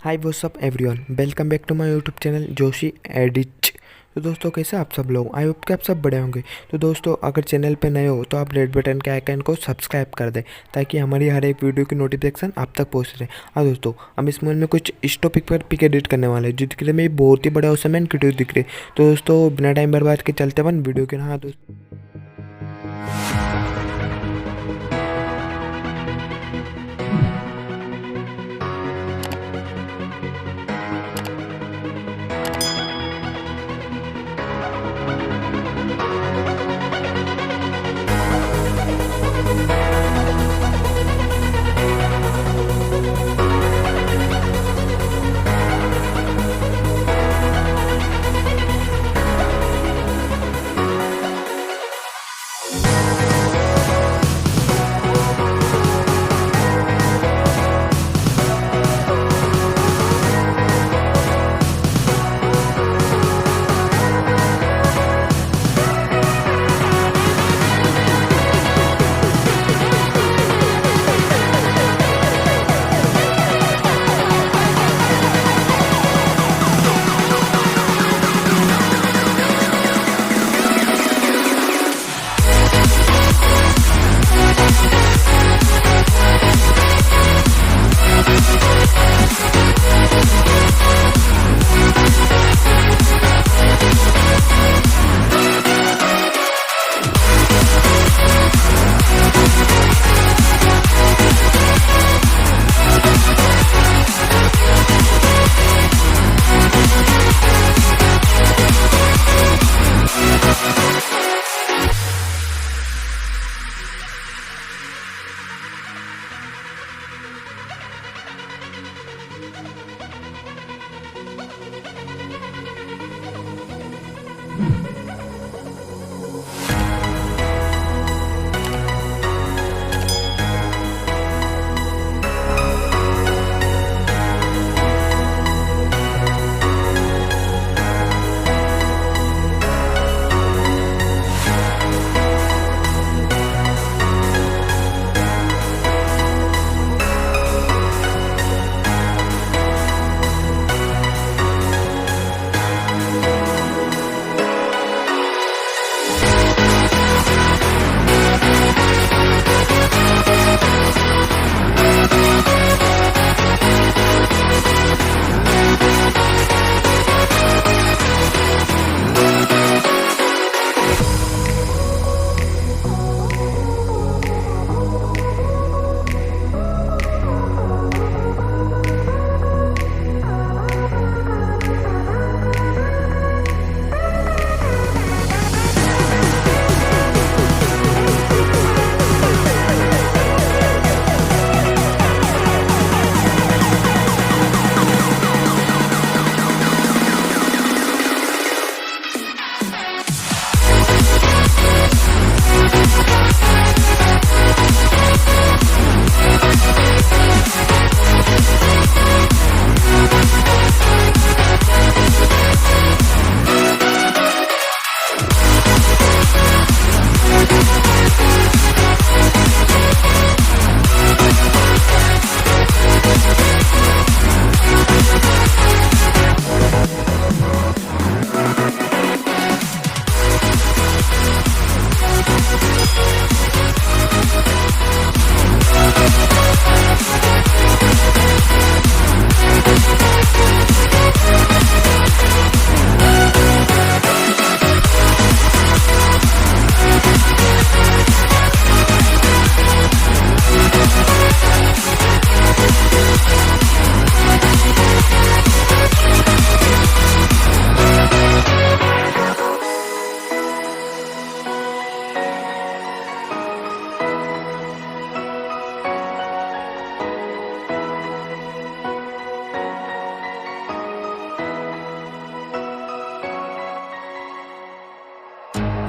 Hi whatsup everyone, welcome back to my YouTube channel Joshi edit. तो दोस्तों कैसे आप सब लोग, आई होप कि आप सब बड़े होंगे। तो दोस्तों अगर चैनल पे नए हो तो आप रेड बटन के आइकन को सब्सक्राइब कर दें ताकि हमारी हर एक वीडियो की नोटिफिकेशन आप तक पहुंच रहे। हाँ दोस्तों, हम इस मोबाइल में कुछ इस टॉपिक पर पिक एडिट करने वाले हैं जिसके लिए में बहुत ही बड़ा औसम एंड क्रिएटिव दिख रहे। तो दोस्तों बिना टाइम बर्बाद के चलते वन वीडियो के। हाँ दोस्तों,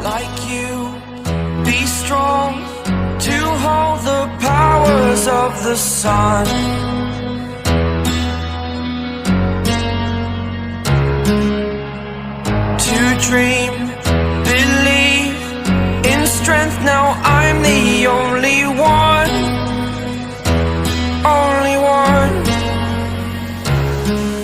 like you, be strong to hold the powers of the sun. To dream, believe in strength, now I'm the only one, only one. you.